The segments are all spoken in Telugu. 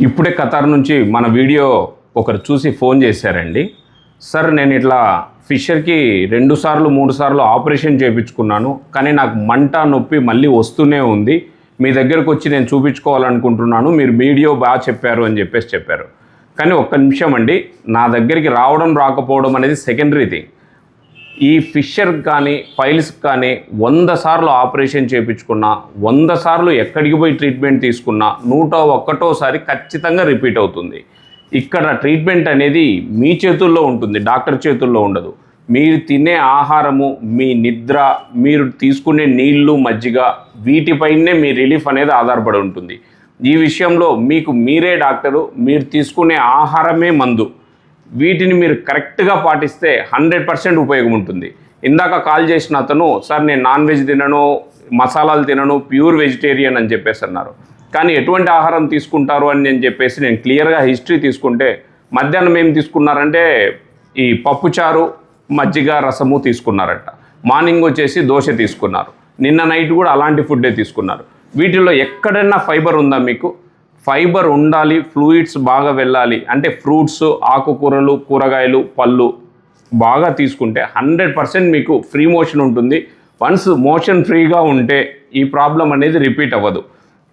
ఇప్పుడే ఖతార్ నుంచి మన వీడియో ఒకరు చూసి ఫోన్ చేశారండి. సార్ నేను ఇట్లా ఫిషర్కి 2 సార్లు 3 సార్లు ఆపరేషన్ చేయించుకున్నాను, కానీ నాకు మంట నొప్పి మళ్ళీ వస్తూనే ఉంది. మీ దగ్గరకు వచ్చి నేను చూపించుకోవాలనుకుంటున్నాను, మీరు వీడియో బాగా చెప్పారు అని చెప్పారు. కానీ ఒక్క నిమిషం అండి, నా దగ్గరికి రావడం రాకపోవడం అనేది సెకండరీ థింగ్. ఈ ఫిషర్ కానీ పైల్స్కి కానీ 100 సార్లు ఆపరేషన్ చేయించుకున్నా, 100 సార్లు ఎక్కడికి పోయి ట్రీట్మెంట్ తీసుకున్నా 101సారి ఖచ్చితంగా రిపీట్ అవుతుంది. ఇక్కడ ట్రీట్మెంట్ అనేది మీ చేతుల్లో ఉంటుంది, డాక్టర్ చేతుల్లో ఉండదు. మీరు తినే ఆహారము, మీ నిద్ర, మీరు తీసుకునే నీళ్లు, మజ్జిగ, వీటిపైనే మీ రిలీఫ్ అనేది ఆధారపడి ఉంటుంది. ఈ విషయంలో మీకు మీరే డాక్టరు, మీరు తీసుకునే ఆహారమే మందు. వీటిని మీరు కరెక్ట్గా పాటిస్తే 100% ఉపయోగం ఉంటుంది. ఇందాక కాల్ చేసిన అతను, సార్ నేను నాన్ వెజ్ తినను, మసాలాలు తినను, ప్యూర్ వెజిటేరియన్ అని చెప్పేసి అన్నారు. కానీ ఎటువంటి ఆహారం తీసుకుంటారు అని నేను క్లియర్గా హిస్టరీ తీసుకుంటే, మధ్యాహ్నం ఏం తీసుకున్నారంటే ఈ పప్పుచారు, మజ్జిగ, రసము తీసుకున్నారట. మార్నింగ్ వచ్చేసి దోశ తీసుకున్నారు. నిన్న నైట్ కూడా అలాంటి ఫుడ్డే తీసుకున్నారు. వీటిల్లో ఎక్కడైనా ఫైబర్ ఉందా? మీకు ఫైబర్ ఉండాలి, ఫ్లూయిడ్స్ బాగా వెళ్ళాలి అంటే ఫ్రూట్స్, ఆకుకూరలు, కూరగాయలు, పళ్ళు బాగా తీసుకుంటే 100% మీకు ఫ్రీ మోషన్ ఉంటుంది. వన్స్ మోషన్ ఫ్రీగా ఉంటే ఈ ప్రాబ్లం అనేది రిపీట్ అవ్వదు.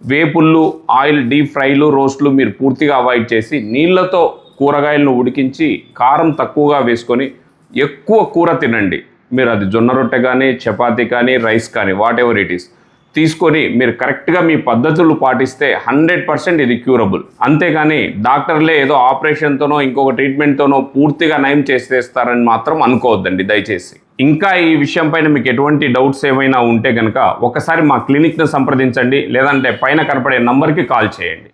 వేపుళ్ళు, ఆయిల్, డీప్ ఫ్రైలు, రోస్ట్లు మీరు పూర్తిగా అవాయిడ్ చేసి నీళ్ళతో కూరగాయలను ఉడికించి కారం తక్కువగా వేసుకొని ఎక్కువ కూర తినండి. మీరు అది జొన్న రొట్టె కానీ, చపాతీ కానీ, రైస్ కానీ, వాట్ ఎవర్ ఇట్ ఈస్ తీసుకొని మీరు కరెక్ట్గా మీ పద్ధతులు పాటిస్తే 100% ఇది క్యూరబుల్. అంతేగాని డాక్టర్లే ఏదో ఆపరేషన్తోనో ఇంకొక ట్రీట్మెంట్తోనో పూర్తిగా నయం చేసేస్తారని మాత్రం అనుకోవద్దండి దయచేసి. ఇంకా ఈ విషయం పైన మీకు ఎటువంటి డౌట్స్ ఏమైనా ఉంటే కనుక ఒకసారి మా క్లినిక్ను సంప్రదించండి, లేదంటే పైన కనపడే నంబర్కి కాల్ చేయండి.